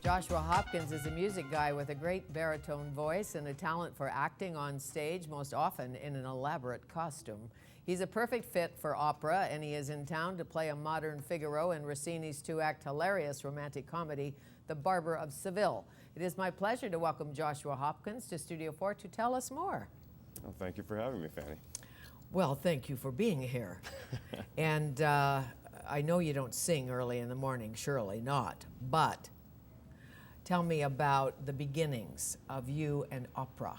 Joshua Hopkins is a music guy with a great baritone voice and a talent for acting on stage, most often in an elaborate costume. He's a perfect fit for opera, and he is in town to play a modern Figaro in Rossini's two-act hilarious romantic comedy, The Barber of Seville. It is my pleasure to welcome Joshua Hopkins to Studio 4 to tell us more. Well, thank you for having me, Fanny. Well, thank you for being here. And I know you don't sing early in the morning, surely not, but tell me about the beginnings of you and opera.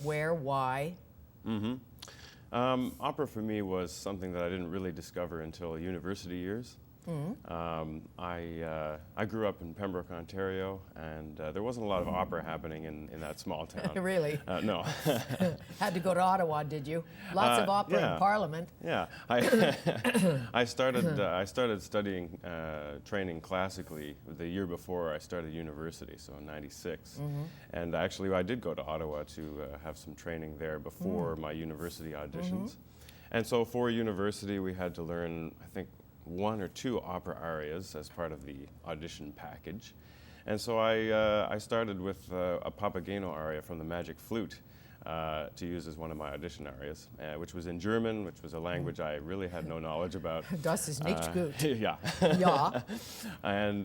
Where, why? Opera for me was something that I didn't really discover until university years. I grew up in Pembroke, Ontario, and there wasn't a lot of opera happening in that small town. Really? No. Had to go to Ottawa, did you? Lots of opera yeah. in Parliament. Yeah, I started studying training classically the year before I started university, so in '96. And actually, I did go to Ottawa to have some training there before my university auditions. And so for university, we had to learn, I think, 1 or 2 opera arias as part of the audition package. And so I started with a Papageno aria from the Magic Flute to use as one of my audition arias, which was in German, which was a language I really had no knowledge about. Das ist nicht gut. Yeah. Ja. And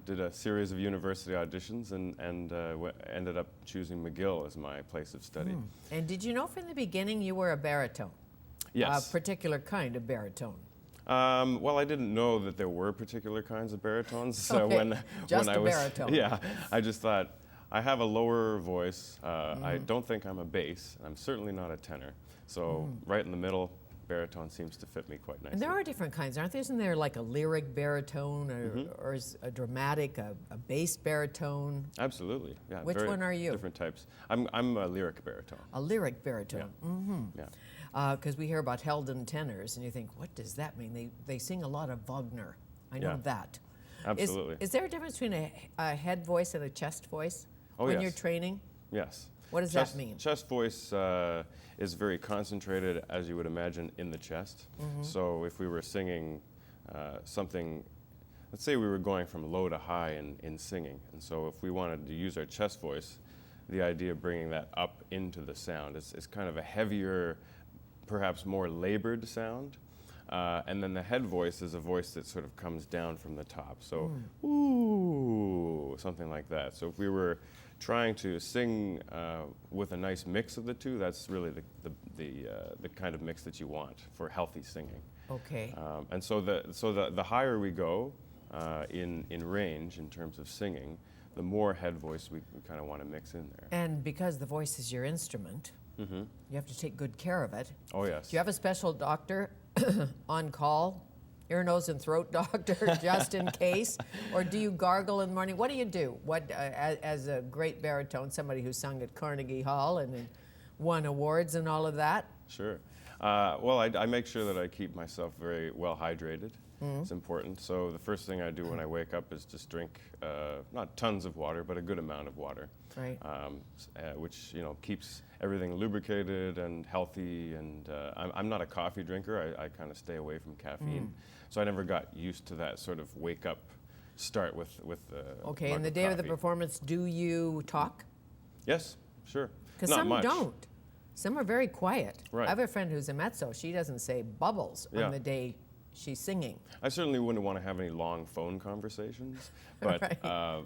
did a series of university auditions and ended up choosing McGill as my place of study. And did you know from the beginning you were a baritone? Yes. A particular kind of baritone? Well, I didn't know that there were particular kinds of baritones. So Okay, when I was baritone. Yeah, I just thought I have a lower voice. I don't think I'm a bass. I'm certainly not a tenor. So right in the middle, baritone seems to fit me quite nicely. And there are different kinds, aren't there? Isn't there like a lyric baritone or is a dramatic, a bass baritone? Absolutely. Yeah. Which very one are you? Different types. I'm a lyric baritone. A lyric baritone. Yeah. Because we hear about Helden tenors, and you think, what does that mean? They sing a lot of Wagner. I know Yeah. that. Absolutely. Is there a difference between a head voice and a chest voice when yes. you're training? Yes. What does that mean? Chest voice is very concentrated, as you would imagine, in the chest. So if we were singing something, let's say we were going from low to high in singing, and so if we wanted to use our chest voice, the idea of bringing that up into the sound is kind of a heavier, perhaps more labored sound. And then the head voice is a voice that sort of comes down from the top. So, ooh, something like that. So if we were trying to sing with a nice mix of the two, that's really the kind of mix that you want for healthy singing. Okay. And so the higher we go in range in terms of singing, the more head voice we kind of want to mix in there. And because the voice is your instrument, you have to take good care of it. Oh, yes. Do you have a special doctor on call, ear, nose, and throat doctor, just in case? Or do you gargle in the morning? What do you do? What, as a great baritone, somebody who sung at Carnegie Hall and won awards and all of that? Sure. Well, I make sure that I keep myself very well hydrated. It's important. So the first thing I do when I wake up is just drink, not tons of water, but a good amount of water. Right. Which keeps everything lubricated and healthy. And I'm not a coffee drinker. I kind of stay away from caffeine. So I never got used to that sort of wake up start with Okay. mug And the of day of the coffee. performance, do you talk? Yes, sure. Because Not some much. don't. Some are very quiet. Right. I have a friend who's a mezzo. She doesn't say bubbles Yeah. on the day she's singing. I certainly wouldn't want to have any long phone conversations, but Right.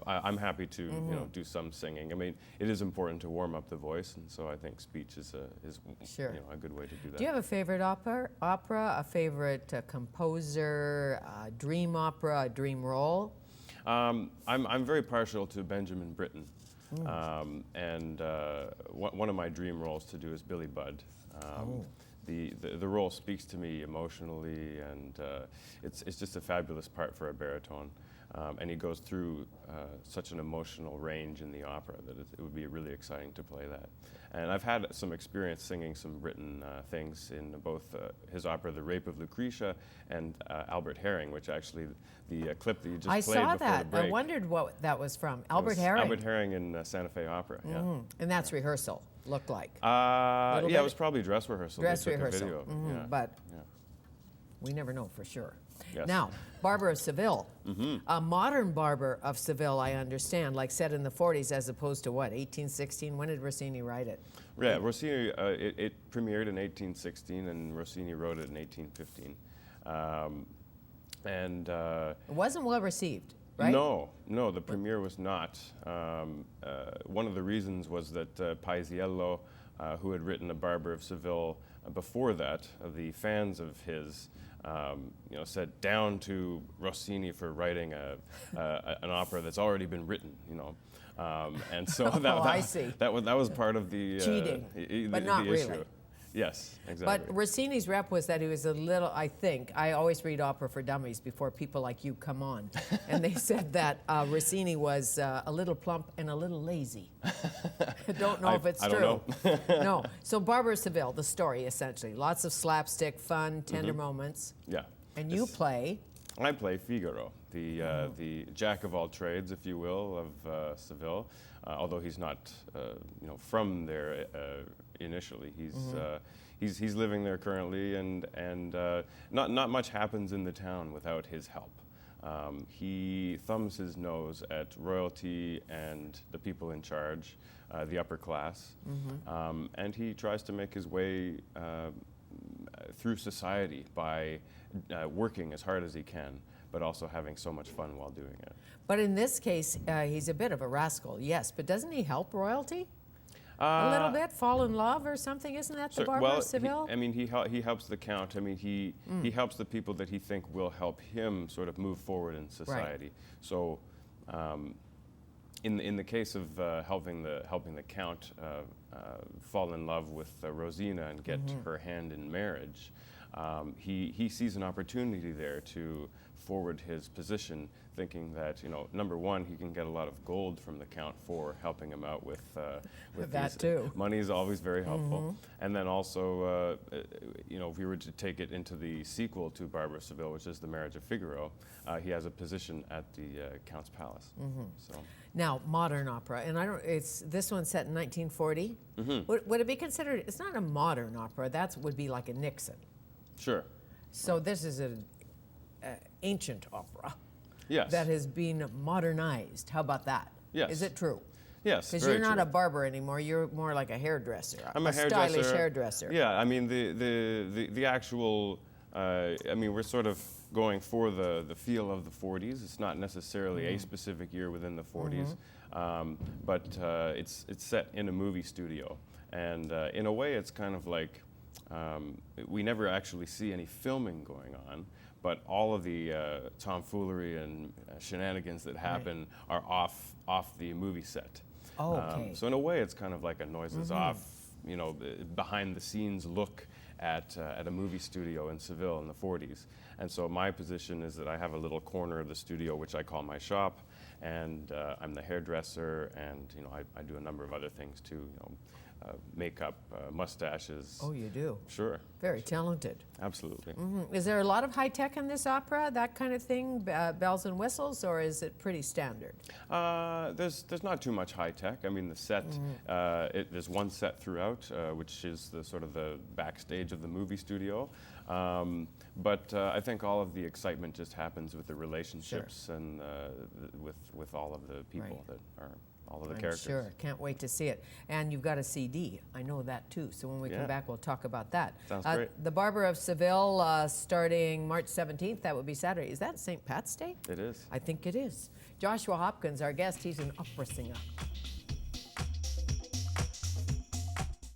I'm happy to do some singing. I mean, it is important to warm up the voice, and so I think speech is Sure. a good way to do that. Do you have a favorite opera, a favorite composer, a dream opera, a dream role? I'm very partial to Benjamin Britten, and one of my dream roles to do is Billy Budd. The role speaks to me emotionally, and it's just a fabulous part for a baritone. And he goes through such an emotional range in the opera that it would be really exciting to play that. And I've had some experience singing some Britten things in both his opera *The Rape of Lucretia* and *Albert Herring*, which actually the clip that you just I played saw before that. the break. I wondered what that was from. Albert was Herring. Albert Herring in Santa Fe Opera. Yeah. And that's rehearsal, looked like. Yeah, bit? it was probably dress rehearsal. Dress They took rehearsal. a video. Yeah. But Yeah. we never know for sure. Yes. Now, Barber of Seville, a modern Barber of Seville, I understand, like set in the 40s as opposed to what, 1816? When did Rossini write it? Yeah, Rossini, it premiered in 1816, and Rossini wrote it in 1815. It wasn't well received, right? No, the premiere was not. One of the reasons was that Paisiello, who had written A Barber of Seville before that, the fans of his, said down to Rossini for writing an opera that's already been written, and so I see. that was part of the cheating, but not the really. issue. Yes, exactly. But Rossini's rep was that he was a little, I always read opera for dummies before people like you come on, and they said that Rossini was a little plump and a little lazy. I don't know if it's I true. don't know. No. So Barber of Seville, the story essentially. Lots of slapstick, fun, tender moments. Yeah. And you play? I play Figaro, the jack of all trades, if you will, of Seville. Although he's not, from there initially. He's living there currently, and not much happens in the town without his help. He thumbs his nose at royalty and the people in charge, the upper class, and he tries to make his way through society by working as hard as he can, but also having so much fun while doing it. But in this case, he's a bit of a rascal, yes. But doesn't he help royalty? A little bit, fall in love or something? Isn't that the Barber of Seville? He helps the Count. I mean, he helps the people that he think will help him sort of move forward in society. Right. So, in the case of helping the Count fall in love with Rosina and get her hand in marriage, he sees an opportunity there to forward his position, thinking that, number one, he can get a lot of gold from the Count for helping him out with that these. too. Money is always very helpful. And then also, if we were to take it into the sequel to Barber of Seville, which is The Marriage of Figaro, he has a position at the Count's palace. So. Now, modern opera, and this one's set in 1940. Would it be considered, it's not a modern opera, that would be like a Nixon. Sure. So this is an ancient opera. Yes. That has been modernized. How about that? Yes. Is it true? Yes, because you're not a barber anymore. You're more like a hairdresser. I'm a hairdresser. Stylish hairdresser. Yeah, I mean the actual. We're sort of going for the feel of the 40s. It's not necessarily a specific year within the 40s, but it's set in a movie studio, and in a way, it's kind of like we never actually see any filming going on. But all of the tomfoolery and shenanigans that happen are off the movie set. Oh, okay. So in a way, it's kind of like a noises off, behind the scenes look at a movie studio in Seville in the 40s. And so my position is that I have a little corner of the studio which I call my shop, and I'm the hairdresser, and I do a number of other things too. Makeup, mustaches. Oh, you do? Sure. Very talented. Absolutely. Is there a lot of high tech in this opera, that kind of thing, bells and whistles, or is it pretty standard? There's not too much high tech. I mean, the set, there's one set throughout, which is the sort of the backstage of the movie studio. But I think all of the excitement just happens with the relationships and with all of the people that are. All of the characters. Sure, can't wait to see it. And you've got a CD. I know that too. So when we come back, we'll talk about that. Sounds great. The Barber of Seville, starting March 17th. That would be Saturday. Is that St. Pat's Day? It is. I think it is. Joshua Hopkins, our guest. He's an opera singer.